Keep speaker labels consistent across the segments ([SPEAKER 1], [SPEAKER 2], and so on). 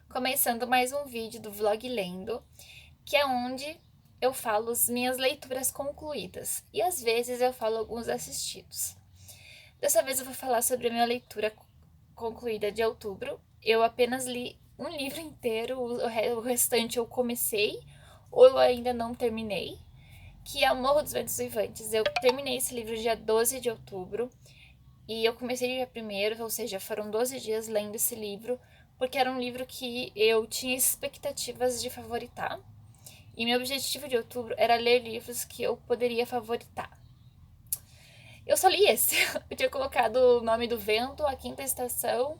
[SPEAKER 1] começando mais um vídeo do Vlog Lendo, que é onde eu falo as minhas leituras concluídas e às vezes eu falo alguns assistidos. Dessa vez eu vou falar sobre a minha leitura concluída de outubro. Eu apenas li um livro inteiro, o restante eu comecei ou eu ainda não terminei, que é O Morro dos Ventos Uivantes. Eu terminei esse livro dia 12 de outubro. E eu comecei dia primeiro, ou seja, foram 12 dias lendo esse livro, porque era um livro que eu tinha expectativas de favoritar. E meu objetivo de outubro era ler livros que eu poderia favoritar. Eu só li esse. Eu tinha colocado O Nome do Vento, A Quinta Estação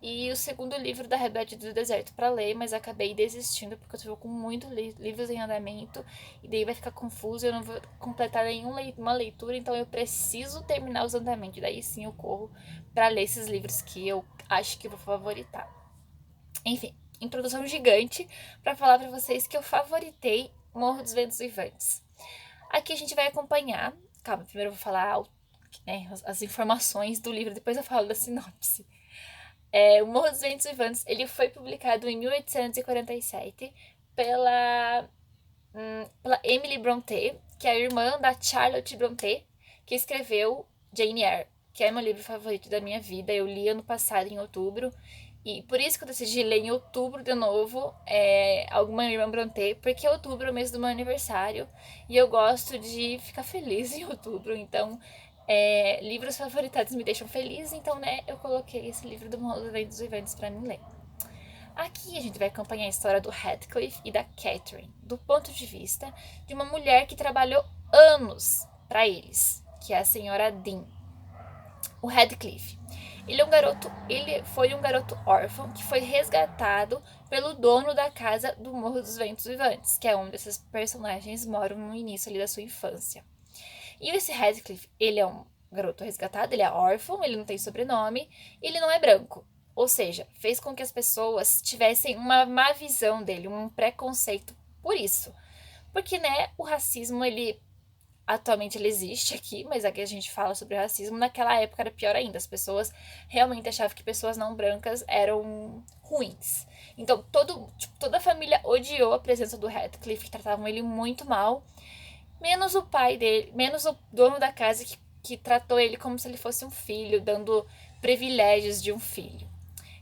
[SPEAKER 1] e o segundo livro da Rebelde do Deserto para ler, mas acabei desistindo porque eu estou com muitos livros em andamento e daí vai ficar confuso, eu não vou completar nenhuma leitura, então eu preciso terminar os andamentos, daí sim eu corro para ler esses livros que eu acho que vou favoritar. Enfim, introdução gigante para falar para vocês que eu favoritei Morro dos Ventos Uivantes. Aqui a gente vai acompanhar, calma, primeiro eu vou falar as informações do livro, depois eu falo da sinopse. O Morro dos Ventos Uivantes, ele foi publicado em 1847 pela Emily Brontë, que é a irmã da Charlotte Brontë, que escreveu Jane Eyre, que é meu livro favorito da minha vida. Eu li ano passado, em outubro, e por isso que eu decidi ler em outubro de novo alguma irmã Brontë, porque outubro é o mês do meu aniversário, e eu gosto de ficar feliz em outubro, então livros favoritados me deixam feliz, então, eu coloquei esse livro do Morro dos Ventos pra mim ler. Aqui a gente vai acompanhar a história do Heathcliff e da Catherine, do ponto de vista de uma mulher que trabalhou anos para eles, que é a senhora Dean. O Heathcliff, ele foi um garoto órfão que foi resgatado pelo dono da casa do Morro dos Ventos Vivantes, que é onde esses personagens moram no início ali da sua infância. E esse Heathcliff, ele é um garoto resgatado, ele é órfão, ele não tem sobrenome, ele não é branco. Ou seja, fez com que as pessoas tivessem uma má visão dele, um preconceito por isso. Porque, o racismo, atualmente ele existe aqui, mas aqui a gente fala sobre racismo. Naquela época era pior ainda, as pessoas realmente achavam que pessoas não brancas eram ruins. Então, toda a família odiou a presença do Heathcliff, que tratavam ele muito mal, menos o pai dele, menos o dono da casa que tratou ele como se ele fosse um filho, dando privilégios de um filho.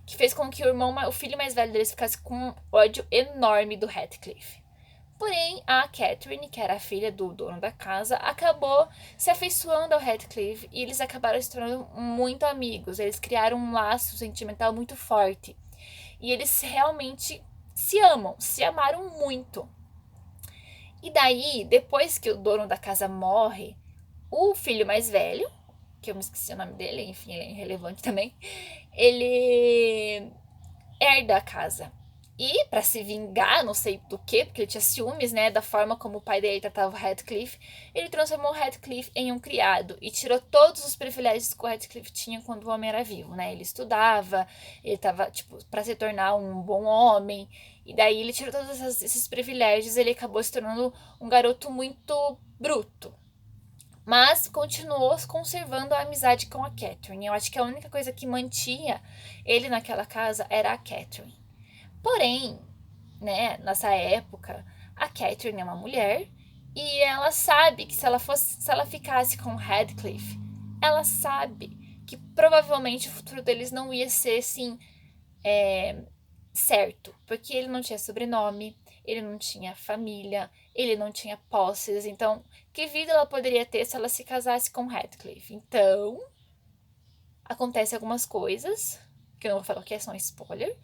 [SPEAKER 1] Que fez com que o filho mais velho deles ficasse com um ódio enorme do Heathcliff. Porém, a Catherine, que era a filha do dono da casa, acabou se afeiçoando ao Heathcliff e eles acabaram se tornando muito amigos. Eles criaram um laço sentimental muito forte. E eles realmente se amam, se amaram muito. E daí, depois que o dono da casa morre, o filho mais velho, que eu me esqueci o nome dele, enfim, ele é irrelevante também, ele herda a casa. E, pra se vingar, não sei do que, porque ele tinha ciúmes, da forma como o pai dele tratava o Heathcliff, ele transformou o Heathcliff em um criado e tirou todos os privilégios que o Heathcliff tinha quando o homem era vivo, Ele estudava, ele tava, pra se tornar um bom homem, e daí ele tirou todos esses privilégios, ele acabou se tornando um garoto muito bruto. Mas continuou conservando a amizade com a Catherine. Eu acho que a única coisa que mantinha ele naquela casa era a Catherine. Porém, nessa época, a Catherine é uma mulher e ela sabe que se ela ficasse com Heathcliff, ela sabe que provavelmente o futuro deles não ia ser assim certo, porque ele não tinha sobrenome, ele não tinha família, ele não tinha posses, então que vida ela poderia ter se ela se casasse com Heathcliff? Então, acontece algumas coisas, que eu não vou falar que é só um spoiler,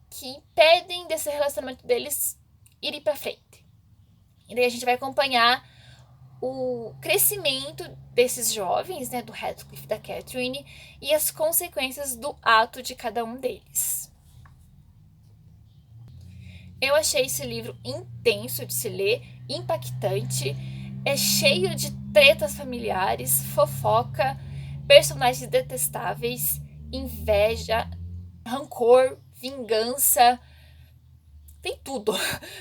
[SPEAKER 1] que impedem desse relacionamento deles ir pra frente. E daí a gente vai acompanhar o crescimento desses jovens, do Heathcliff e da Catherine, e as consequências do ato de cada um deles. Eu achei esse livro intenso de se ler, impactante, é cheio de tretas familiares, fofoca, personagens detestáveis, inveja, rancor, vingança, tem tudo.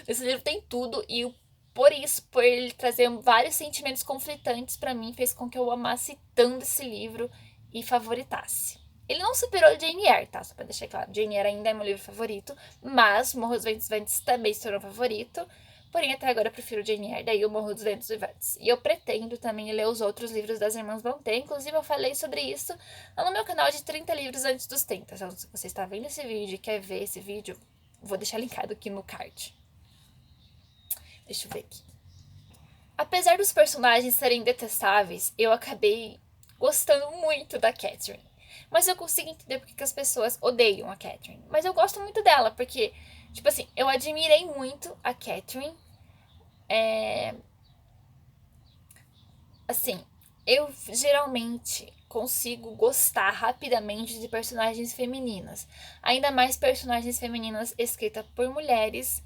[SPEAKER 1] Esse livro tem tudo e por isso, por ele trazer vários sentimentos conflitantes para mim, fez com que eu amasse tanto esse livro e favoritasse. Ele não superou Jane Eyre, tá? Só pra deixar claro. Jane Eyre ainda é meu livro favorito, mas Morro dos Ventos Vivantes também se tornou favorito. Porém, até agora eu prefiro Jane Eyre, daí o Morro dos Ventos Vivantes. E eu pretendo também ler os outros livros das Irmãs Brontë. Inclusive, eu falei sobre isso lá no meu canal de 30 livros antes dos 30. Então, se você está vendo esse vídeo e quer ver esse vídeo, vou deixar linkado aqui no card. Deixa eu ver aqui. Apesar dos personagens serem detestáveis, eu acabei gostando muito da Catherine. Mas eu consigo entender porque que as pessoas odeiam a Catherine. Mas eu gosto muito dela, porque, tipo assim, eu admirei muito a Catherine. Assim, eu geralmente consigo gostar rapidamente de personagens femininas. Ainda mais personagens femininas escritas por mulheres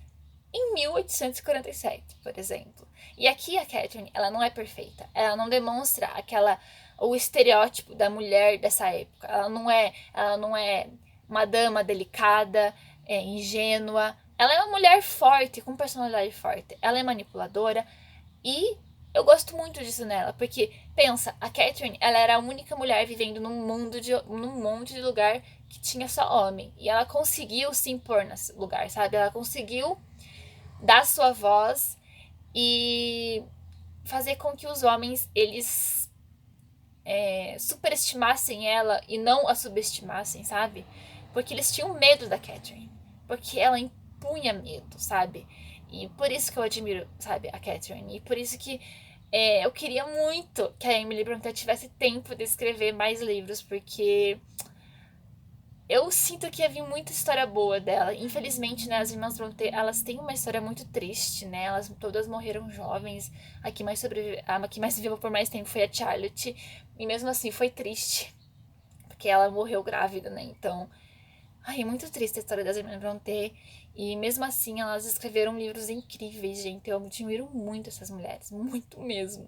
[SPEAKER 1] em 1847, por exemplo. E aqui a Catherine, ela não é perfeita. Ela não demonstra o estereótipo da mulher dessa época. Ela não é uma dama delicada, ingênua. Ela é uma mulher forte, com personalidade forte. Ela é manipuladora e eu gosto muito disso nela, porque pensa, a Catherine, ela era a única mulher vivendo num monte de lugar que tinha só homem. E ela conseguiu se impor nesse lugar, sabe? Ela conseguiu dar sua voz e fazer com que os homens eles superestimassem ela e não a subestimassem, sabe? Porque eles tinham medo da Catherine, porque ela impunha medo, sabe? E por isso que eu admiro, sabe, a Catherine. E por isso que eu queria muito que a Emily Brontë tivesse tempo de escrever mais livros, porque eu sinto que ia vir muita história boa dela. Infelizmente, né, as irmãs Brontë, elas têm uma história muito triste, né? Elas todas morreram jovens. A que mais viveu por mais tempo foi a Charlotte. E mesmo assim foi triste, porque ela morreu grávida, né? Então, ai, é muito triste a história das irmãs Brontë. E mesmo assim, elas escreveram livros incríveis, gente. Eu admiro muito essas mulheres, muito mesmo.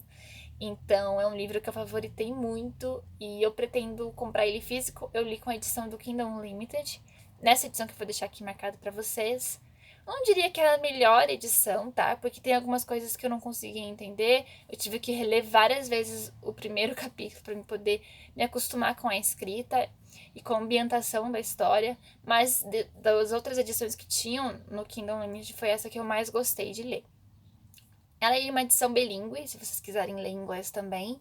[SPEAKER 1] Então, é um livro que eu favoritei muito e eu pretendo comprar ele físico. Eu li com a edição do Kindle Unlimited, nessa edição que eu vou deixar aqui marcado pra vocês. Não diria que é a melhor edição, tá? Porque tem algumas coisas que eu não consegui entender. Eu tive que reler várias vezes o primeiro capítulo para poder me acostumar com a escrita e com a ambientação da história. Mas das outras edições que tinham no Kindle Unlimited, foi essa que eu mais gostei de ler. Ela é uma edição bilíngue, se vocês quiserem ler em inglês também.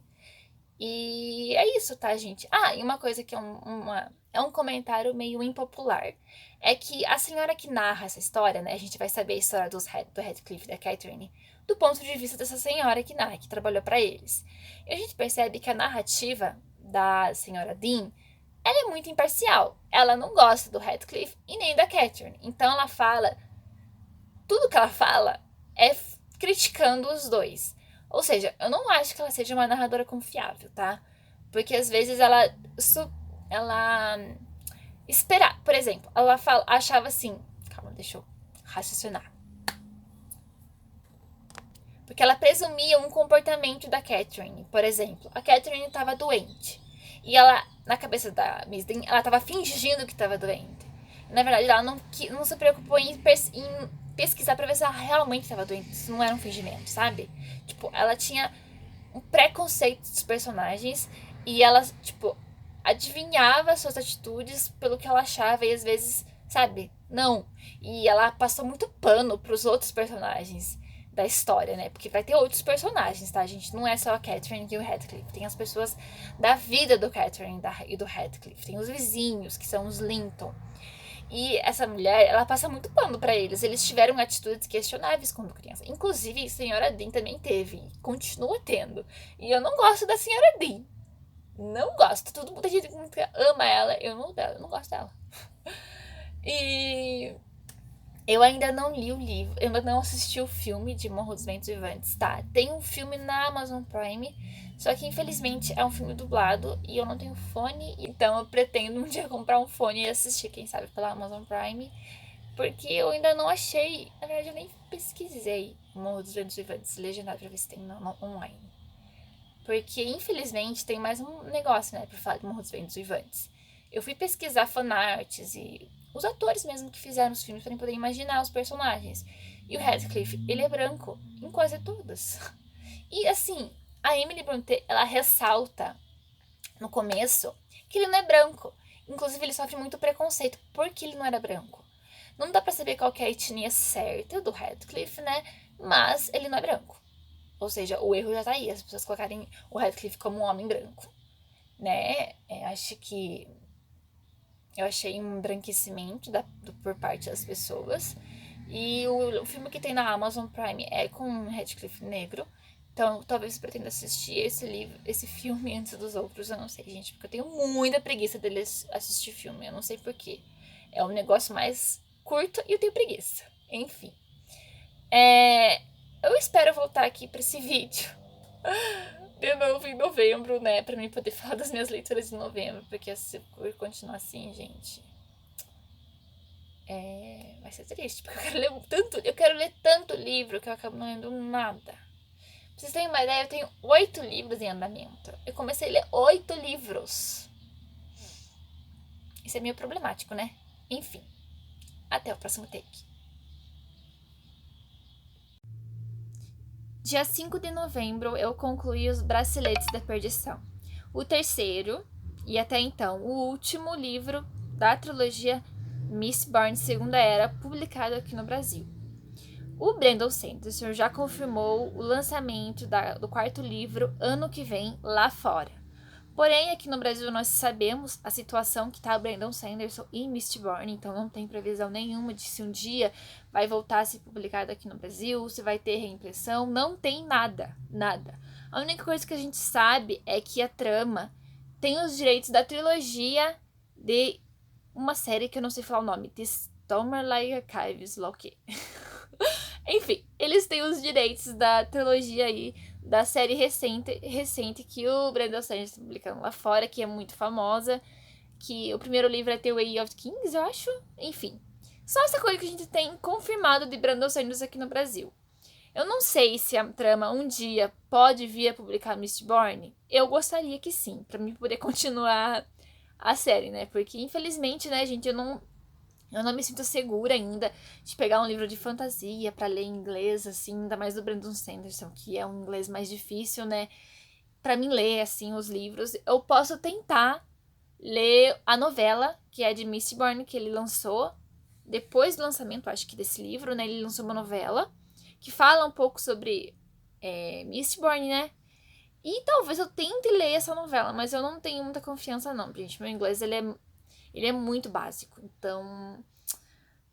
[SPEAKER 1] E é isso, tá, gente? Ah, e uma coisa que é um comentário meio impopular. É que a senhora que narra essa história, né? A gente vai saber a história do Heathcliff e da Catherine do ponto de vista dessa senhora que narra, que trabalhou para eles. E a gente percebe que a narrativa da senhora Dean, ela é muito imparcial. Ela não gosta do Heathcliff e nem da Catherine. Então ela fala... Tudo que ela fala é criticando os dois. Ou seja, eu não acho que ela seja uma narradora confiável, tá? Porque às vezes ela espera, por exemplo, achava assim, calma, deixa eu raciocinar. Porque ela presumia um comportamento da Catherine, por exemplo, a Catherine estava doente. E ela, na cabeça da Miss Dean, ela estava fingindo que estava doente. Na verdade, ela não se preocupou em pesquisar pra ver se ela realmente estava doente. Isso não era um fingimento, sabe? Tipo, ela tinha um preconceito dos personagens e ela, tipo, adivinhava suas atitudes pelo que ela achava e às vezes, sabe? Não. E ela passou muito pano pros outros personagens da história, né? Porque vai ter outros personagens, tá, gente? Não é só a Catherine e o Heathcliff. Tem as pessoas da vida do Catherine e do Heathcliff. Tem os vizinhos, que são os Linton. E essa mulher, ela passa muito pano pra eles. Eles tiveram atitudes questionáveis quando criança. Inclusive, a senhora Dean também teve. Continua tendo. E eu não gosto da senhora Dean. Não gosto. Todo mundo gente ama ela. Eu não gosto dela. E eu ainda não li o livro. Eu ainda não assisti o filme de Morro dos Ventos Vivantes, tá? Tem um filme na Amazon Prime. Só que infelizmente é um filme dublado e eu não tenho fone, então eu pretendo um dia comprar um fone e assistir, quem sabe, pela Amazon Prime, porque eu ainda não achei, na verdade eu nem pesquisei Morro dos Ventos Vivantes legendado pra ver se tem online. Porque infelizmente tem mais um negócio, né, pra falar de Morro dos Ventos Vivantes. Eu fui pesquisar fanarts e os atores mesmo que fizeram os filmes pra poder imaginar os personagens. E o Heathcliff, ele é branco em quase todas. E assim, a Emily Brontë, ela ressalta no começo que ele não é branco. Inclusive, ele sofre muito preconceito porque ele não era branco. Não dá pra saber qual que é a etnia certa do Radcliffe, né? Mas ele não é branco. Ou seja, o erro já tá aí, as pessoas colocarem o Radcliffe como um homem branco, né? Eu achei um embranquecimento por parte das pessoas. E o filme que tem na Amazon Prime é com um Radcliffe negro. Então, talvez eu pretenda assistir esse filme antes dos outros. Eu não sei, gente, porque eu tenho muita preguiça dele assistir filme. Eu não sei porquê. É um negócio mais curto e eu tenho preguiça. Enfim. Eu espero voltar aqui pra esse vídeo de novo em novembro, né? Pra mim poder falar das minhas leituras em novembro. Porque se eu continuar assim, gente, vai ser triste. Porque eu quero ler tanto livro que eu acabo não lendo nada. Pra vocês terem uma ideia, eu tenho 8 livros em andamento. Eu comecei a ler 8 livros. Isso é meio problemático, né? Enfim, até o próximo take. Dia 5 de novembro, eu concluí Os Braceletes da Perdição. O terceiro, e até então o último livro da trilogia Mistborn Segunda Era, publicado aqui no Brasil. O Brandon Sanderson já confirmou o lançamento do quarto livro ano que vem lá fora. Porém, aqui no Brasil nós sabemos a situação que está o Brandon Sanderson e Mistborn, então não tem previsão nenhuma de se um dia vai voltar a ser publicado aqui no Brasil, se vai ter reimpressão, não tem nada. A única coisa que a gente sabe é que a trama tem os direitos da trilogia de uma série que eu não sei falar o nome, The Stormlight Archives, lá o quê? Enfim, eles têm os direitos da trilogia aí, da série recente que o Brandon Sanderson está publicando lá fora, que é muito famosa, que o primeiro livro é The Way of Kings, eu acho. Enfim, só essa coisa que a gente tem confirmado de Brandon Sanderson aqui no Brasil. Eu não sei se a trama um dia pode vir a publicar Mistborn. Eu gostaria que sim, pra mim poder continuar a série, né? Porque infelizmente, né, gente, eu não me sinto segura ainda de pegar um livro de fantasia pra ler em inglês, assim, ainda mais do Brandon Sanderson, que é um inglês mais difícil, né? Pra mim ler, assim, os livros. Eu posso tentar ler a novela, que é de Mistborn, que ele lançou depois do lançamento, acho que desse livro, né? Ele lançou uma novela que fala um pouco sobre Mistborn, né? E talvez eu tente ler essa novela, mas eu não tenho muita confiança não, gente. Meu inglês, ele é muito básico. Então,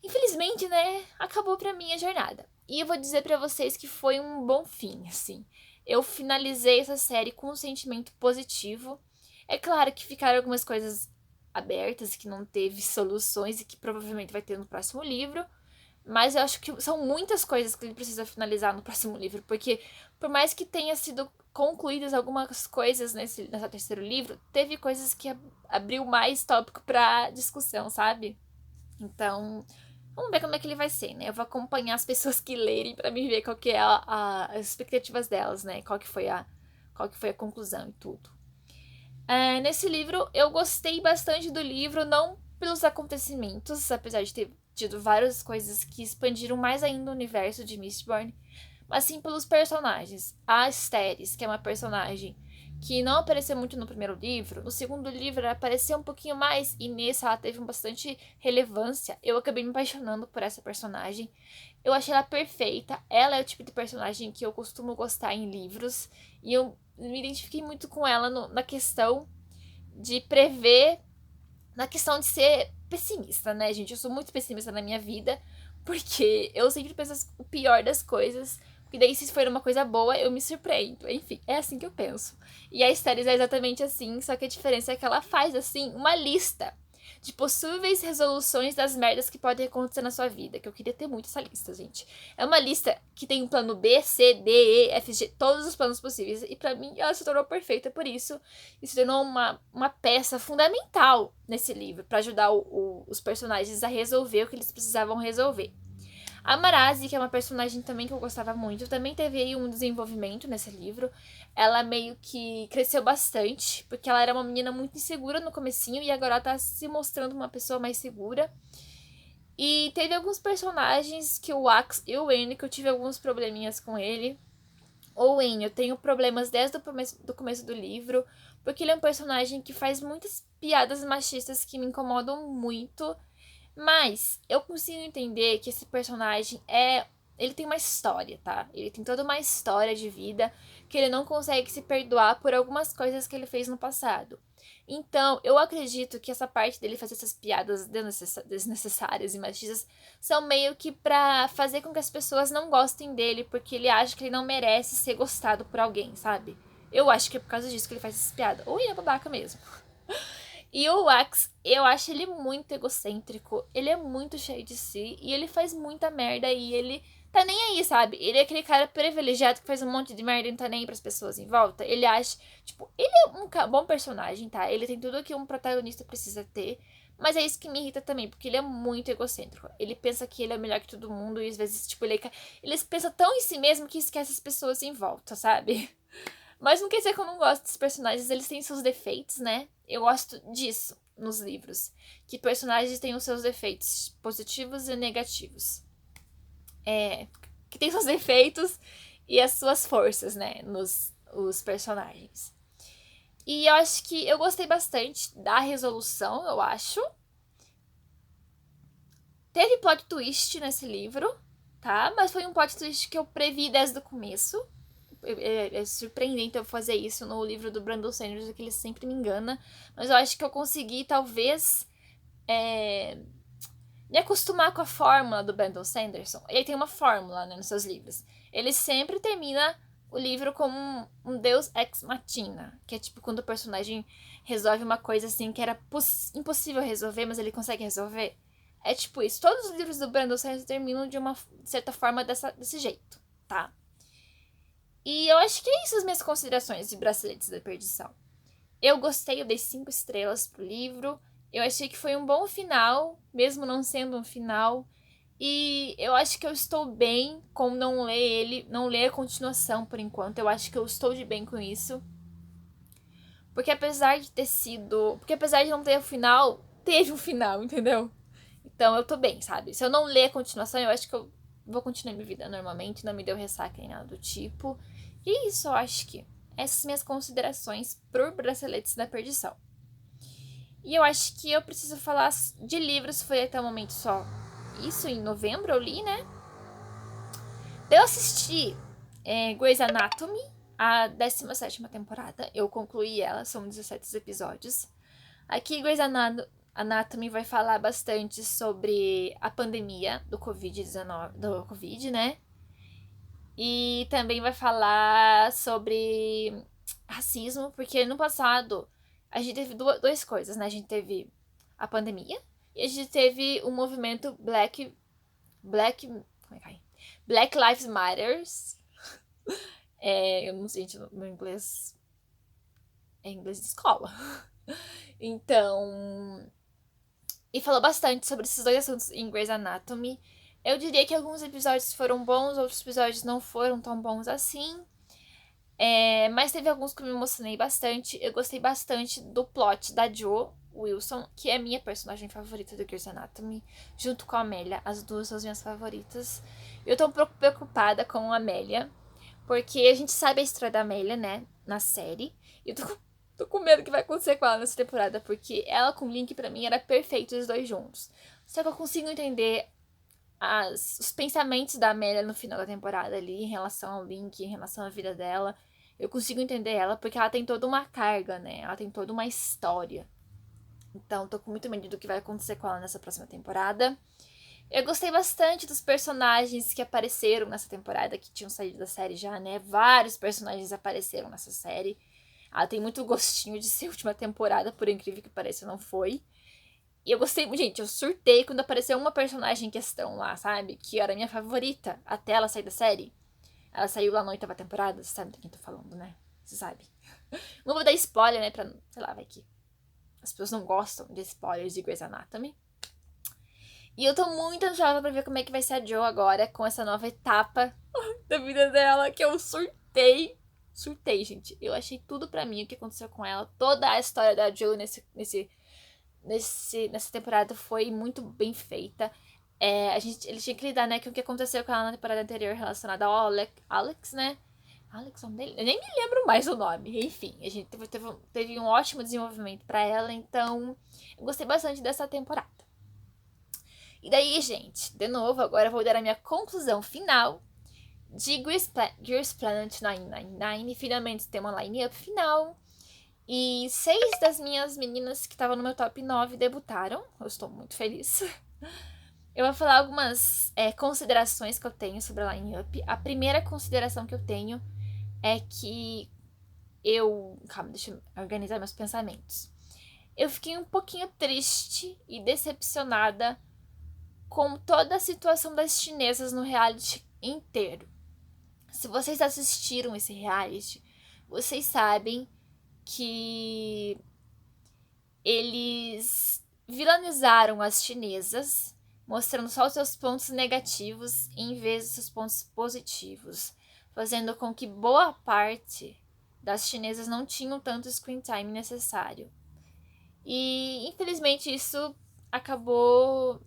[SPEAKER 1] infelizmente, né, acabou pra mim a jornada. E eu vou dizer pra vocês que foi um bom fim, assim. Eu finalizei essa série com um sentimento positivo. É claro que ficaram algumas coisas abertas, que não teve soluções e que provavelmente vai ter no próximo livro. Mas eu acho que são muitas coisas que ele precisa finalizar no próximo livro. Porque, por mais que tenha sido concluídas algumas coisas nesse terceiro livro, teve coisas que abriu mais tópico pra discussão, sabe? Então, vamos ver como é que ele vai ser, né? Eu vou acompanhar as pessoas que lerem pra me ver qual que é as expectativas delas, né? Qual que foi a conclusão e tudo. Nesse livro, eu gostei bastante do livro, não pelos acontecimentos, apesar de ter tido várias coisas que expandiram mais ainda o universo de Mistborn, mas sim pelos personagens. A Asteris, que é uma personagem que não apareceu muito no primeiro livro, no segundo livro ela apareceu um pouquinho mais, e nesse ela teve bastante relevância. Eu acabei me apaixonando por essa personagem. Eu achei ela perfeita. Ela é o tipo de personagem que eu costumo gostar em livros, e eu me identifiquei muito com ela na questão de prever, na questão de ser pessimista, né, gente? Eu sou muito pessimista na minha vida, porque eu sempre penso o pior das coisas, porque daí se for uma coisa boa, eu me surpreendo. Enfim, é assim que eu penso. E a Asteris é exatamente assim, só que a diferença é que ela faz, assim, uma lista de possíveis resoluções das merdas que podem acontecer na sua vida. Que eu queria ter muito essa lista, gente. É uma lista que tem um plano B, C, D, E, F, G, todos os planos possíveis. E pra mim, ela se tornou perfeita por isso. E se tornou uma peça fundamental nesse livro, pra ajudar os personagens a resolver o que eles precisavam resolver. A Marazi, que é uma personagem também que eu gostava muito, também teve aí um desenvolvimento nesse livro. Ela meio que cresceu bastante, porque ela era uma menina muito insegura no comecinho e agora ela tá se mostrando uma pessoa mais segura. E teve alguns personagens que o Ax e o N, que eu tive alguns probleminhas com ele. O Wayne, eu tenho problemas desde o começo do livro, porque ele é um personagem que faz muitas piadas machistas que me incomodam muito, mas eu consigo entender que esse personagem ele tem uma história, tá? Ele tem toda uma história de vida que ele não consegue se perdoar por algumas coisas que ele fez no passado. Então, eu acredito que essa parte dele fazer essas piadas desnecessárias e machistas são meio que pra fazer com que as pessoas não gostem dele, porque ele acha que ele não merece ser gostado por alguém, sabe? Eu acho que é por causa disso que ele faz essas piadas. Ou ele é babaca mesmo. E o Wax, eu acho ele muito egocêntrico, ele é muito cheio de si e ele faz muita merda e ele tá nem aí, sabe? Ele é aquele cara privilegiado que faz um monte de merda e não tá nem aí pras pessoas em volta. Ele acha, tipo, ele é um bom personagem, tá? Ele tem tudo que um protagonista precisa ter, mas é isso que me irrita também, porque ele é muito egocêntrico. Ele pensa que ele é melhor que todo mundo e às vezes, tipo, ele pensa tão em si mesmo que esquece as pessoas em volta, sabe? Mas não quer dizer que eu não gosto dos personagens, eles têm seus defeitos, né? Eu gosto disso nos livros. Que personagens têm os seus defeitos positivos e negativos. Que tem seus defeitos e as suas forças, né? Os personagens. E eu acho que eu gostei bastante da resolução, eu acho. Teve plot twist nesse livro, tá? Mas foi um plot twist que eu previ desde o começo. É surpreendente eu fazer isso no livro do Brandon Sanderson, que ele sempre me engana. Mas eu acho que eu consegui, talvez, me acostumar com a fórmula do Brandon Sanderson. Ele tem uma fórmula, né, nos seus livros. Ele sempre termina o livro como um deus ex machina, que é tipo quando o personagem resolve uma coisa assim que era impossível resolver, mas ele consegue resolver. É tipo isso. Todos os livros do Brandon Sanderson terminam de uma certa forma desse jeito, tá? E eu acho que é isso as minhas considerações de Braceletes da Perdição. Eu gostei, eu dei 5 estrelas pro livro. Eu achei que foi um bom final, mesmo não sendo um final. E eu acho que eu estou bem com não ler a continuação por enquanto. Eu acho que eu estou de bem com isso. Porque apesar de não ter o final, teve um final, entendeu? Então eu tô bem, sabe? Se eu não ler a continuação, eu acho que eu vou continuar minha vida normalmente, não me deu ressaca nem nada do tipo. E isso, eu acho que essas minhas considerações por Braceletes da Perdição. E eu acho que eu preciso falar de livros, foi até o momento só isso, em novembro eu li, né? Eu assisti Grey's Anatomy, a 17ª temporada, eu concluí ela, são 17 episódios. Aqui Grey's Anatomy vai falar bastante sobre a pandemia do Covid, né? E também vai falar sobre racismo, porque no passado a gente teve duas coisas, né? A gente teve a pandemia e a gente teve o movimento Black Lives Matters. Eu não sei, gente, meu inglês é inglês de escola. Então, e falou bastante sobre esses dois assuntos em Grey's Anatomy. Eu diria que alguns episódios foram bons, outros episódios não foram tão bons assim. Mas teve alguns que eu me emocionei bastante. Eu gostei bastante do plot da Jo Wilson, que é a minha personagem favorita do Grey's Anatomy, junto com a Amélia. As duas são as minhas favoritas. Eu tô um pouco preocupada com a Amélia, porque a gente sabe a história da Amélia, né, na série. E eu tô com medo do que vai acontecer com ela nessa temporada, porque ela com o Link, pra mim, era perfeito os dois juntos. Só que eu consigo entender os pensamentos da Amélia no final da temporada ali, em relação ao Link, em relação à vida dela. Eu consigo entender ela porque ela tem toda uma carga, né? Ela tem toda uma história. Então, tô com muito medo do que vai acontecer com ela nessa próxima temporada. Eu gostei bastante dos personagens que apareceram nessa temporada, que tinham saído da série já, né? Vários personagens apareceram nessa série. Ela tem muito gostinho de ser a última temporada, por incrível que pareça, não foi. E eu gostei, gente, eu surtei quando apareceu uma personagem em questão lá, sabe? Que era a minha favorita até ela sair da série. Ela saiu lá na 8ª temporada, você sabe de quem tô falando, né? Você sabe. Não vou dar spoiler, né? Pra, sei lá, vai que as pessoas não gostam de spoilers de Grey's Anatomy. E eu tô muito ansiosa pra ver como é que vai ser a Jo agora, com essa nova etapa da vida dela, que eu surtei. Surtei, gente. Eu achei tudo pra mim o que aconteceu com ela. Toda a história da Jo nessa temporada foi muito bem feita. Ele tinha que lidar, né, com o que aconteceu com ela na temporada anterior relacionada ao Alex, né? Alex, o nome dele? Eu nem me lembro mais o nome. Enfim, a gente teve um ótimo desenvolvimento pra ela, então eu gostei bastante dessa temporada. E daí, gente, de novo, agora eu vou dar a minha conclusão final de Girls Planet 999. Finalmente tem uma line-up final. E 6 das minhas meninas que estavam no meu top 9 debutaram. Eu estou muito feliz. Eu vou falar algumas considerações que eu tenho sobre a line-up. A primeira consideração que eu tenho é que Calma, deixa eu organizar meus pensamentos. Eu fiquei um pouquinho triste e decepcionada com toda a situação das chinesas no reality inteiro. Se vocês assistiram esse reality, vocês sabem que eles vilanizaram as chinesas, mostrando só os seus pontos negativos em vez dos seus pontos positivos, fazendo com que boa parte das chinesas não tinham tanto screen time necessário. E infelizmente isso acabou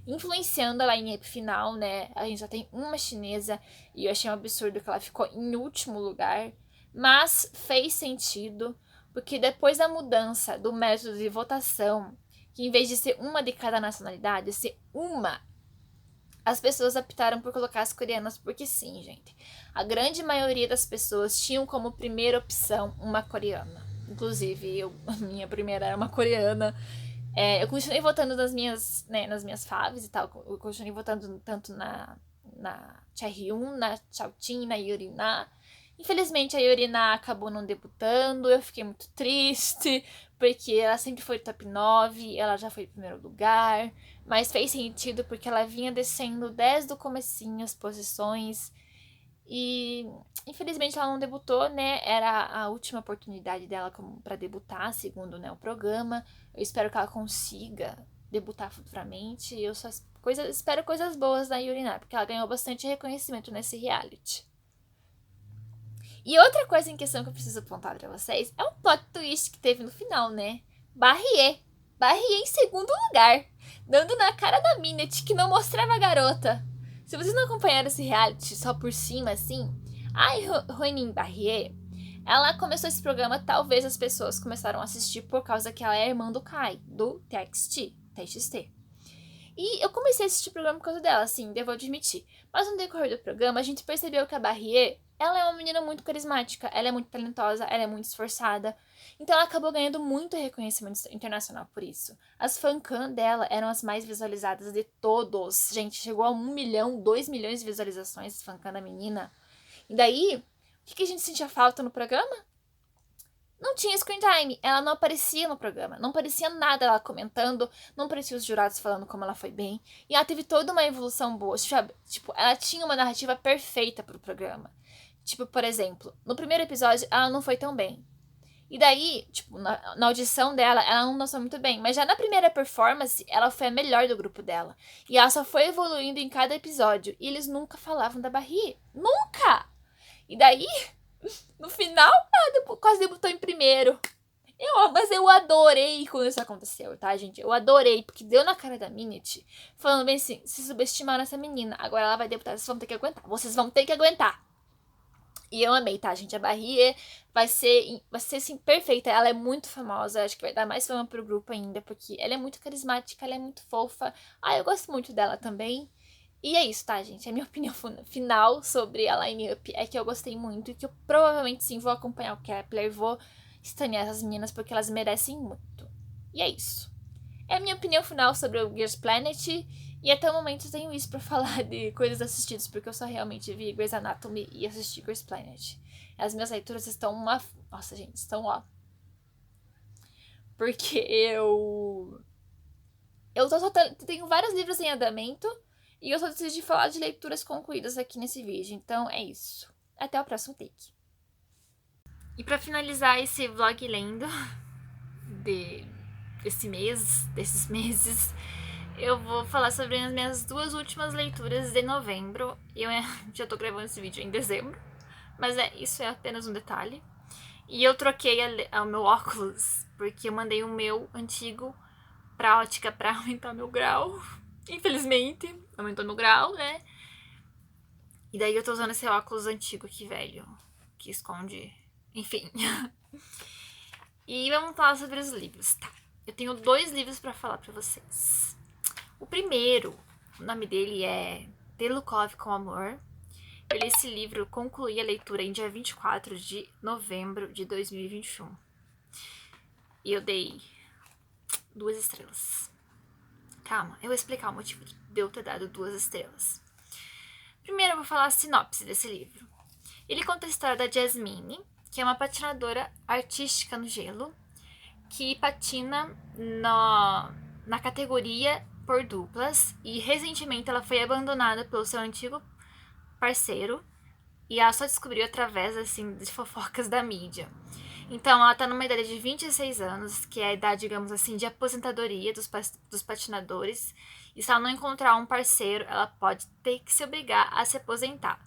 [SPEAKER 1] influenciando a line-up final, né? A gente já tem uma chinesa e eu achei um absurdo que ela ficou em último lugar, mas fez sentido, porque depois da mudança do método de votação, que em vez de ser uma de cada nacionalidade, ser uma, as pessoas optaram por colocar as coreanas porque sim, gente. A grande maioria das pessoas tinham como primeira opção uma coreana. Inclusive, a minha primeira era uma coreana. Eu continuei votando nas minhas faves e tal. Eu continuei votando tanto na Chaehyun, na Chaotin, na Yurina. Infelizmente, a Yurina acabou não debutando. Eu fiquei muito triste, porque ela sempre foi top 9, ela já foi em primeiro lugar. Mas fez sentido, porque ela vinha descendo desde o comecinho as posições. E infelizmente ela não debutou, né? Era a última oportunidade dela para debutar, segundo, né, o programa. Eu espero que ela consiga debutar futuramente. Eu só espero coisas boas da Yurina, porque ela ganhou bastante reconhecimento nesse reality. E outra coisa em questão que eu preciso apontar pra vocês é um plot twist que teve no final, né? Barrier em segundo lugar, dando na cara da Minette, que não mostrava a garota. Se vocês não acompanharam esse reality só por cima, assim, a Ronin Barrier, ela começou esse programa, talvez as pessoas começaram a assistir por causa que ela é irmã do Kai, do TXT. E eu comecei a assistir o programa por causa dela, assim, devo admitir. Mas no decorrer do programa, a gente percebeu que a Barrier, ela é uma menina muito carismática, ela é muito talentosa, ela é muito esforçada. Então ela acabou ganhando muito reconhecimento internacional por isso. As fancam dela eram as mais visualizadas de todos. Gente, chegou a 1 milhão, 2 milhões de visualizações as fancam da menina. E daí, o que a gente sentia falta no programa? Não tinha screen time, ela não aparecia no programa, não aparecia nada ela comentando, não aparecia os jurados falando como ela foi bem, e ela teve toda uma evolução boa, tipo, ela tinha uma narrativa perfeita pro programa. Tipo, por exemplo, no primeiro episódio ela não foi tão bem, e daí, tipo, na audição dela, ela não dançou muito bem, mas já na primeira performance, ela foi a melhor do grupo dela, e ela só foi evoluindo em cada episódio, e eles nunca falavam da Barry, nunca! E daí... No final, ela quase debutou em primeiro. Mas eu adorei quando isso aconteceu, tá, gente? Eu adorei, porque deu na cara da Minette, falando bem assim, se subestimaram essa menina, agora ela vai debutar, vocês vão ter que aguentar. Vocês vão ter que aguentar. E eu amei, tá, gente? A Barrier vai ser assim, perfeita. Ela é muito famosa, acho que vai dar mais fama pro grupo ainda, porque ela é muito carismática, ela é muito fofa. Eu gosto muito dela também. E é isso, tá, gente? A minha opinião final sobre a line-up é que eu gostei muito e que eu provavelmente sim vou acompanhar o Kepler, vou estanear essas meninas porque elas merecem muito. E é isso. É a minha opinião final sobre o Girls Planet e até o momento eu tenho isso pra falar de coisas assistidas porque eu só realmente vi Grey's Anatomy e assisti Girls Planet. As minhas leituras estão Nossa, gente, estão ó. Porque eu tenho vários livros em andamento. E eu só decidi falar de leituras concluídas aqui nesse vídeo. Então é isso. Até o próximo take. E pra finalizar esse vlog lendo desses meses, eu vou falar sobre as minhas 2 últimas leituras de novembro. Eu já tô gravando esse vídeo em dezembro, mas isso é apenas um detalhe. E eu troquei o meu óculos, porque eu mandei o meu antigo pra ótica pra aumentar meu grau. Infelizmente, aumentou meu grau, né? E daí eu tô usando esse óculos antigo aqui, velho, que esconde... Enfim. E vamos falar sobre os livros, tá? Eu tenho 2 livros pra falar pra vocês. O primeiro, o nome dele é Telukov com Amor. Eu li esse livro, concluí a leitura em dia 24 de novembro de 2021. E eu dei 2 estrelas. Calma, eu vou explicar o motivo de eu ter dado 2 estrelas. Primeiro eu vou falar a sinopse desse livro. Ele conta a história da Jasmine, que é uma patinadora artística no gelo, que patina na categoria por duplas, e recentemente ela foi abandonada pelo seu antigo parceiro, e ela só descobriu através, assim, de fofocas da mídia. Então ela tá numa idade de 26 anos, que é a idade, digamos assim, de aposentadoria dos patinadores, e se ela não encontrar um parceiro, ela pode ter que se obrigar a se aposentar.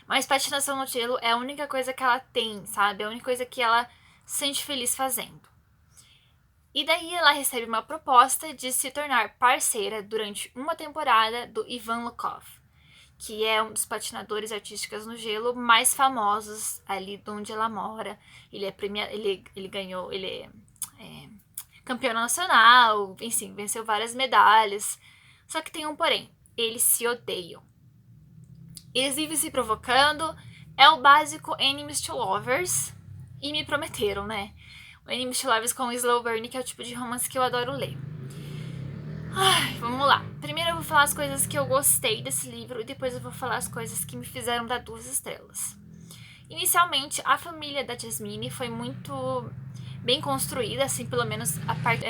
[SPEAKER 1] Mas patinação no gelo é a única coisa que ela tem, sabe? É a única coisa que ela se sente feliz fazendo. E daí ela recebe uma proposta de se tornar parceira durante uma temporada do Ivan Lukov, que é um dos patinadores artísticos no gelo mais famosos ali de onde ela mora. Ele é ele ganhou, ele é campeão nacional, enfim, venceu várias medalhas. Só que tem um porém, eles se odeiam. Eles vivem se provocando, é o básico Enemies to Lovers, e me prometeram, né? O Enemies to Lovers com Slow Burn, que é o tipo de romance que eu adoro ler. Ai, vamos lá. Primeiro eu vou falar as coisas que eu gostei desse livro e depois eu vou falar as coisas que me fizeram dar 2 estrelas. Inicialmente, a família da Jasmine foi muito bem construída, assim, pelo menos a parte...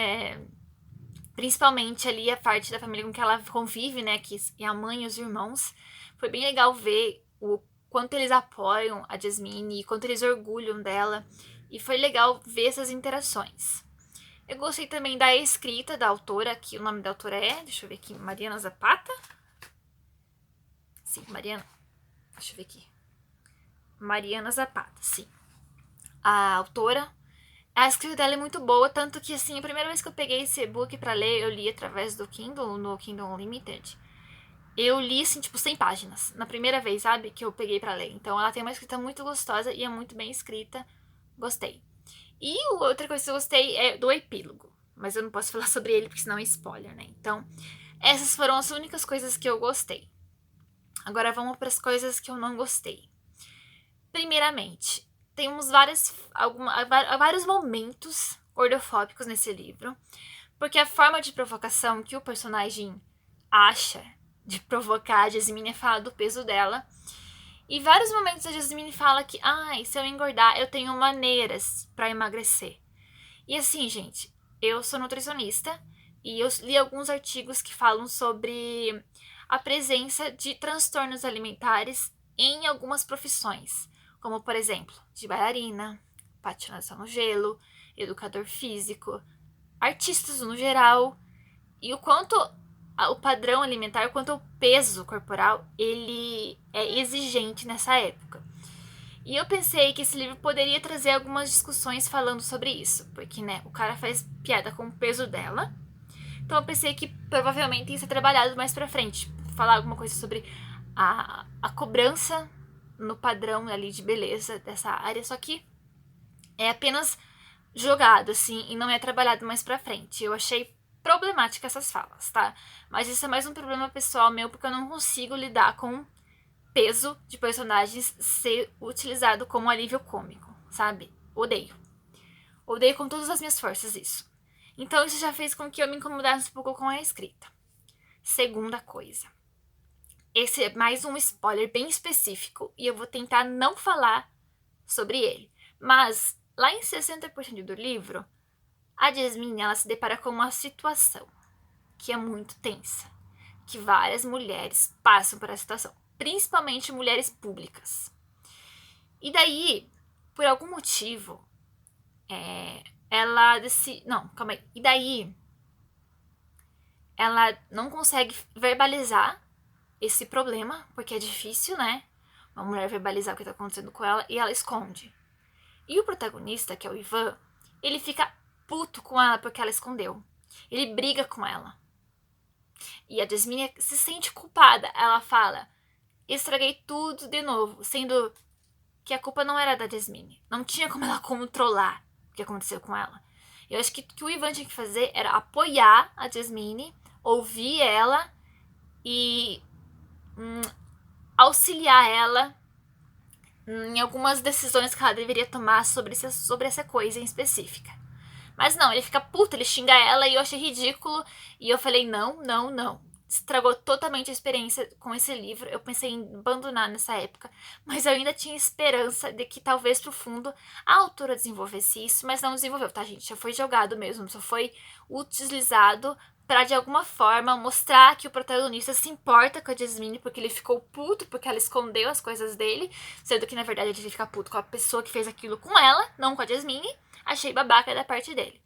[SPEAKER 1] principalmente ali a parte da família com que ela convive, né, que é a mãe e os irmãos. Foi bem legal ver o quanto eles apoiam a Jasmine e quanto eles orgulham dela. E foi legal ver essas interações. Eu gostei também da escrita da autora, que o nome da autora é, deixa eu ver aqui, Mariana Zapata. Sim, Mariana. Deixa eu ver aqui. Mariana Zapata, sim. A autora. A escrita dela é muito boa, tanto que, assim, a primeira vez que eu peguei esse e-book pra ler, eu li através do Kindle, no Kindle Unlimited. Eu li, assim, tipo, 100 páginas. Na primeira vez, sabe? Que eu peguei pra ler. Então, ela tem uma escrita muito gostosa e é muito bem escrita. Gostei. E outra coisa que eu gostei é do epílogo. Mas eu não posso falar sobre ele, porque senão é spoiler, né? Então, essas foram as únicas coisas que eu gostei. Agora vamos para as coisas que eu não gostei. Primeiramente, temos vários momentos gordofóbicos nesse livro, porque a forma de provocação que o personagem acha de provocar a Jasmine é falar do peso dela. E vários momentos a Jasmine fala que, se eu engordar, eu tenho maneiras para emagrecer. E assim, gente, eu sou nutricionista e eu li alguns artigos que falam sobre a presença de transtornos alimentares em algumas profissões, como por exemplo, de bailarina, patinação no gelo, educador físico, artistas no geral, e o quanto o padrão alimentar, o quanto o peso corporal, ele é exigente nessa época. E eu pensei que esse livro poderia trazer algumas discussões falando sobre isso, porque, né, o cara faz piada com o peso dela. Então eu pensei que provavelmente ia ser trabalhado mais pra frente, falar alguma coisa sobre a cobrança no padrão ali de beleza dessa área, só que é apenas jogado, assim, e não é trabalhado mais pra frente. Eu achei problemática essas falas, tá? Mas isso é mais um problema pessoal meu, porque eu não consigo lidar com peso de personagens ser utilizado como alívio cômico, sabe? Odeio. Odeio com todas as minhas forças isso. Então isso já fez com que eu me incomodasse um pouco com a escrita. Segunda coisa. Esse é mais um spoiler bem específico e eu vou tentar não falar sobre ele. Mas lá em 60% do livro, a Jasmine ela se depara com uma situação que é muito tensa. Que várias mulheres passam por essa situação. Principalmente mulheres públicas. E daí, por algum motivo, ela decide... Não, calma aí. E daí, ela não consegue verbalizar esse problema, porque é difícil, né? Uma mulher verbalizar o que tá acontecendo com ela, e ela esconde. E o protagonista, que é o Ivan, ele fica puto com ela porque ela escondeu. Ele briga com ela. E a Jasmine se sente culpada. Ela fala... estraguei tudo de novo, sendo que a culpa não era da Jasmine. Não tinha como ela controlar o que aconteceu com ela. Eu acho que o que o Ivan tinha que fazer era apoiar a Jasmine, ouvir ela e auxiliar ela em algumas decisões que ela deveria tomar sobre essa coisa em específica. Mas não, ele fica puto, ele xinga ela e eu achei ridículo. E eu falei, não, não, não. Estragou totalmente a experiência com esse livro. Eu pensei em abandonar nessa época. Mas eu ainda tinha esperança de que talvez pro fundo a autora desenvolvesse isso. Mas não desenvolveu, tá, gente? Já foi jogado mesmo. Só foi utilizado pra, de alguma forma, mostrar que o protagonista se importa com a Jasmine. Porque ele ficou puto, porque ela escondeu as coisas dele. Sendo que, na verdade, ele devia ficar puto com a pessoa que fez aquilo com ela, não com a Jasmine. Achei babaca da parte dele.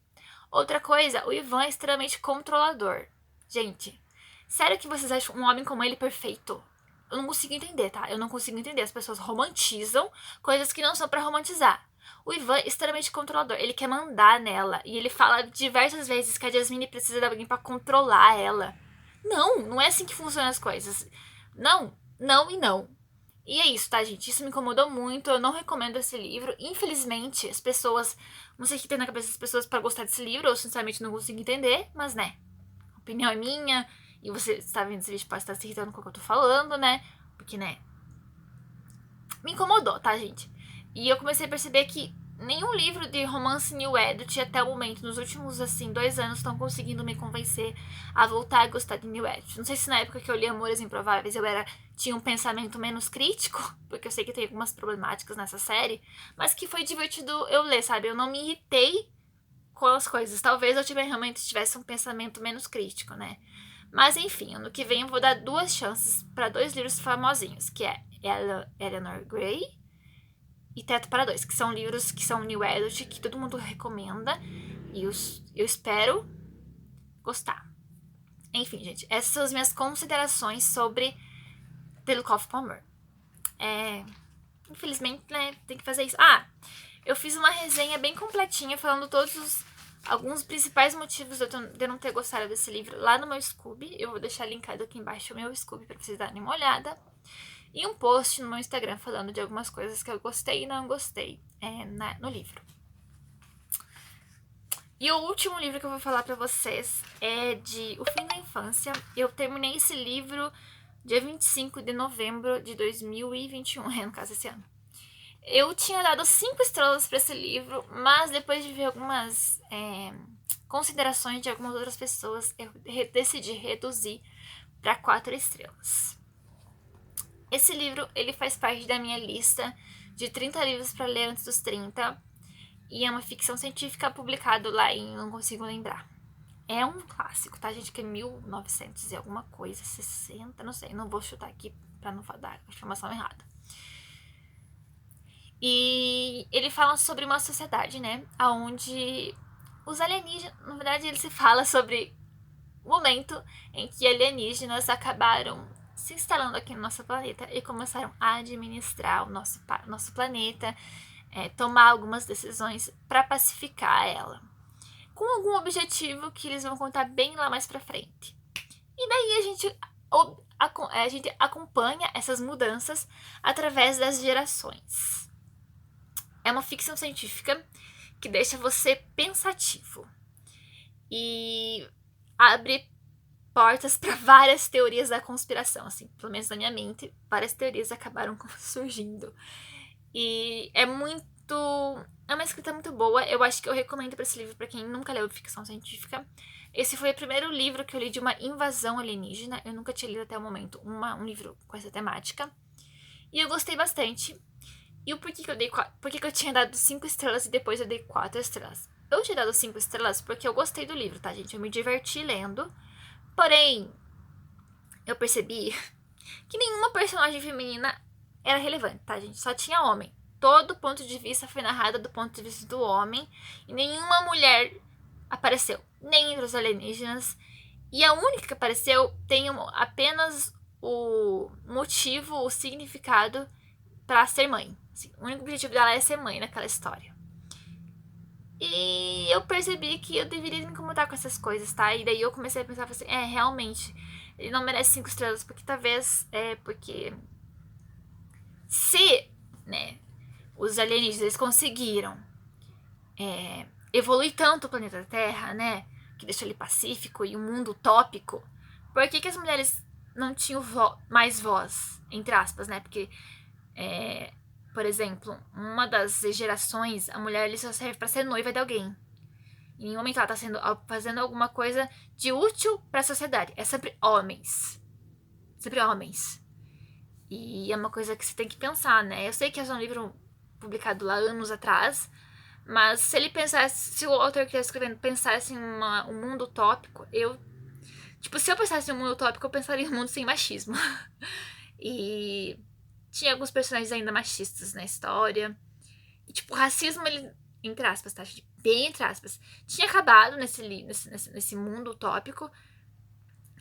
[SPEAKER 1] Outra coisa, o Ivan é extremamente controlador. Gente, sério que vocês acham um homem como ele perfeito? Eu não consigo entender, tá? Eu não consigo entender. As pessoas romantizam coisas que não são pra romantizar. O Ivan é extremamente controlador. Ele quer mandar nela. E ele fala diversas vezes que a Jasmine precisa de alguém pra controlar ela. Não, não é assim que funcionam as coisas. Não, não e não. E é isso, tá, gente? Isso me incomodou muito. Eu não recomendo esse livro. Infelizmente, as pessoas. Não sei o que tem na cabeça das pessoas pra gostar desse livro. Eu, sinceramente, não consigo entender. Mas, né? A opinião é minha. E você está vendo esse vídeo, pode estar se irritando com o que eu tô falando, né? Porque, né? Me incomodou, tá, gente? E eu comecei a perceber que nenhum livro de romance new adult até o momento, nos últimos, assim, 2 anos, estão conseguindo me convencer a voltar a gostar de new adult. Não sei se na época que eu li Amores Improváveis tinha um pensamento menos crítico, porque eu sei que tem algumas problemáticas nessa série, mas que foi divertido eu ler, sabe? Eu não me irritei com as coisas. Talvez eu realmente tivesse um pensamento menos crítico, né? Mas enfim, ano que vem eu vou dar 2 chances para 2 livros famosinhos, que é Eleanor Gray e Teto para Dois, que são livros que são new adult, que todo mundo recomenda, e eu espero gostar. Enfim, gente, essas são as minhas considerações sobre The Look of Palmer. Infelizmente, né, tem que fazer isso. Eu fiz uma resenha bem completinha falando alguns principais motivos de eu não ter gostado desse livro lá no meu Scooby. Eu vou deixar linkado aqui embaixo o meu Scooby pra vocês darem uma olhada. E um post no meu Instagram falando de algumas coisas que eu gostei e não gostei no livro. E o último livro que eu vou falar pra vocês é de O Fim da Infância. Eu terminei esse livro dia 25 de novembro de 2021, no caso esse ano. Eu tinha dado 5 estrelas pra esse livro, mas depois de ver algumas considerações de algumas outras pessoas, eu decidi reduzir para 4 estrelas. Esse livro, ele faz parte da minha lista de 30 livros para ler antes dos 30. E é uma ficção científica publicado lá em... não consigo lembrar. É um clássico, tá, gente? Que é 1900 e alguma coisa, 60, não sei. Não vou chutar aqui pra não dar informação errada. E ele fala sobre uma sociedade, né? Onde os alienígenas... Na verdade, ele se fala sobre o momento em que alienígenas acabaram se instalando aqui no nosso planeta e começaram a administrar o nosso planeta, tomar algumas decisões para pacificar ela, com algum objetivo que eles vão contar bem lá mais pra frente. E daí a gente acompanha essas mudanças através das gerações. É uma ficção científica que deixa você pensativo e abre portas para várias teorias da conspiração, assim, pelo menos na minha mente, várias teorias acabaram surgindo. E é uma escrita muito boa. Eu acho que eu recomendo para esse livro para quem nunca leu ficção científica. Esse foi o primeiro livro que eu li de uma invasão alienígena. Eu nunca tinha lido até o momento um livro com essa temática. E eu gostei bastante. E o porquê que eu tinha dado 5 estrelas e depois eu dei 4 estrelas? Eu tinha dado 5 estrelas porque eu gostei do livro, tá, gente? Eu me diverti lendo. Porém, eu percebi que nenhuma personagem feminina era relevante, tá, gente? Só tinha homem. Todo ponto de vista foi narrado do ponto de vista do homem. E nenhuma mulher apareceu. Nem entre os alienígenas. E a única que apareceu tem apenas o motivo, o significado pra ser mãe. Assim, o único objetivo dela é ser mãe naquela história. E eu percebi que eu deveria me incomodar com essas coisas, tá? E daí eu comecei a pensar assim, realmente, ele não merece 5 estrelas, porque talvez porque Se, né, os alienígenas eles conseguiram evoluir tanto o planeta Terra, né, que deixou ele pacífico e um mundo utópico, por que as mulheres não tinham mais voz, entre aspas, né? Porque, por exemplo, uma das gerações, a mulher ali só serve pra ser noiva de alguém. Em nenhum momento ela tá fazendo alguma coisa de útil pra sociedade. É sempre homens. Sempre homens. E é uma coisa que você tem que pensar, né? Eu sei que é um livro publicado lá anos atrás, mas se ele pensasse, se o autor que está escrevendo pensasse em um mundo utópico, tipo, se eu pensasse em um mundo utópico, eu pensaria em um mundo sem machismo. E tinha alguns personagens ainda machistas na história. E, tipo, o racismo, ele, entre aspas, tá? Bem entre aspas, tinha acabado nesse mundo utópico.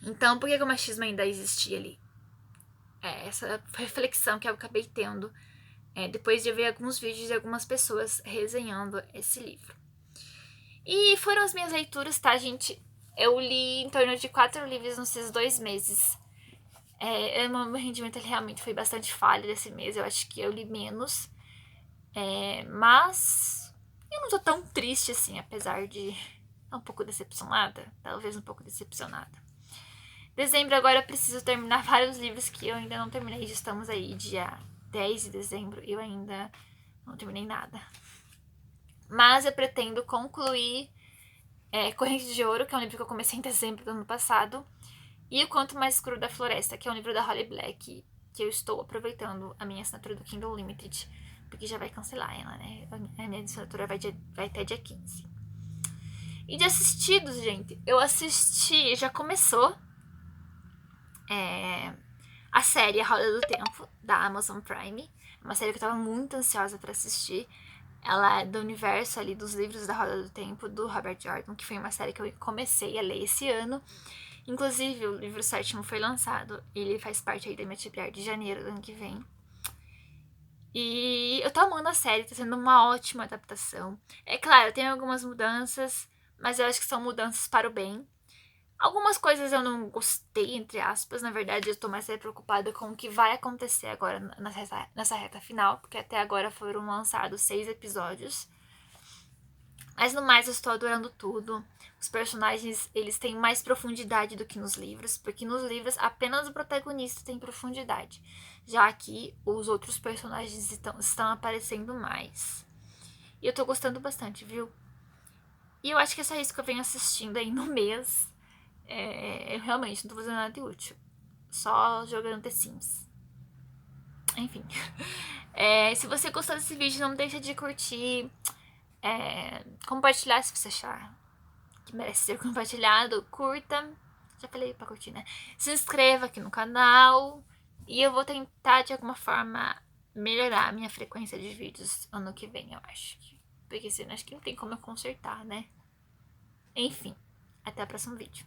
[SPEAKER 1] Então, por que o machismo ainda existia ali? Essa reflexão que eu acabei tendo depois de ver alguns vídeos de algumas pessoas resenhando esse livro. E foram as minhas leituras, tá, gente? Eu li em torno de 4 livros nesses 2 meses. O meu rendimento realmente foi bastante falho desse mês. Eu acho que eu li menos. Mas eu não tô tão triste assim, apesar de estar um pouco decepcionada. Talvez um pouco decepcionada. Dezembro agora eu preciso terminar vários livros que eu ainda não terminei. Já estamos aí dia 10 de dezembro e eu ainda não terminei nada. Mas eu pretendo concluir Corrente de Ouro, que é um livro que eu comecei em dezembro do ano passado, e O Conto Mais Escuro da Floresta, que é um livro da Holly Black, que eu estou aproveitando a minha assinatura do Kindle Limited, porque já vai cancelar ela, né? A minha assinatura vai até dia 15. E de assistidos, gente, eu assisti, já começou a série A Roda do Tempo, da Amazon Prime. Uma série que eu tava muito ansiosa pra assistir. Ela é do universo ali dos livros da Roda do Tempo, do Robert Jordan, que foi uma série que eu comecei a ler esse ano. Inclusive, o livro 7º foi lançado. Ele faz parte aí da minha TBR de janeiro do ano que vem. E eu tô amando a série, tá sendo uma ótima adaptação. É claro, tem algumas mudanças, mas eu acho que são mudanças para o bem. Algumas coisas eu não gostei, entre aspas. Na verdade, eu tô mais preocupada com o que vai acontecer agora nessa reta final, porque até agora foram lançados 6 episódios. Mas no mais, eu estou adorando tudo. Os personagens, eles têm mais profundidade do que nos livros, porque nos livros apenas o protagonista tem profundidade. Já aqui, os outros personagens estão aparecendo mais. E eu tô gostando bastante, viu? E eu acho que é só isso que eu venho assistindo aí no mês. Eu realmente não tô fazendo nada de útil. Só jogando The Sims. Enfim. Se você gostou desse vídeo, não deixa de curtir. Compartilhar se você achar que merece ser compartilhado. Curta. Já falei pra curtir, né? Se inscreva aqui no canal. E eu vou tentar, de alguma forma, melhorar a minha frequência de vídeos ano que vem, eu acho. Porque senão acho que não tem como eu consertar, né? Enfim. Até o próximo vídeo.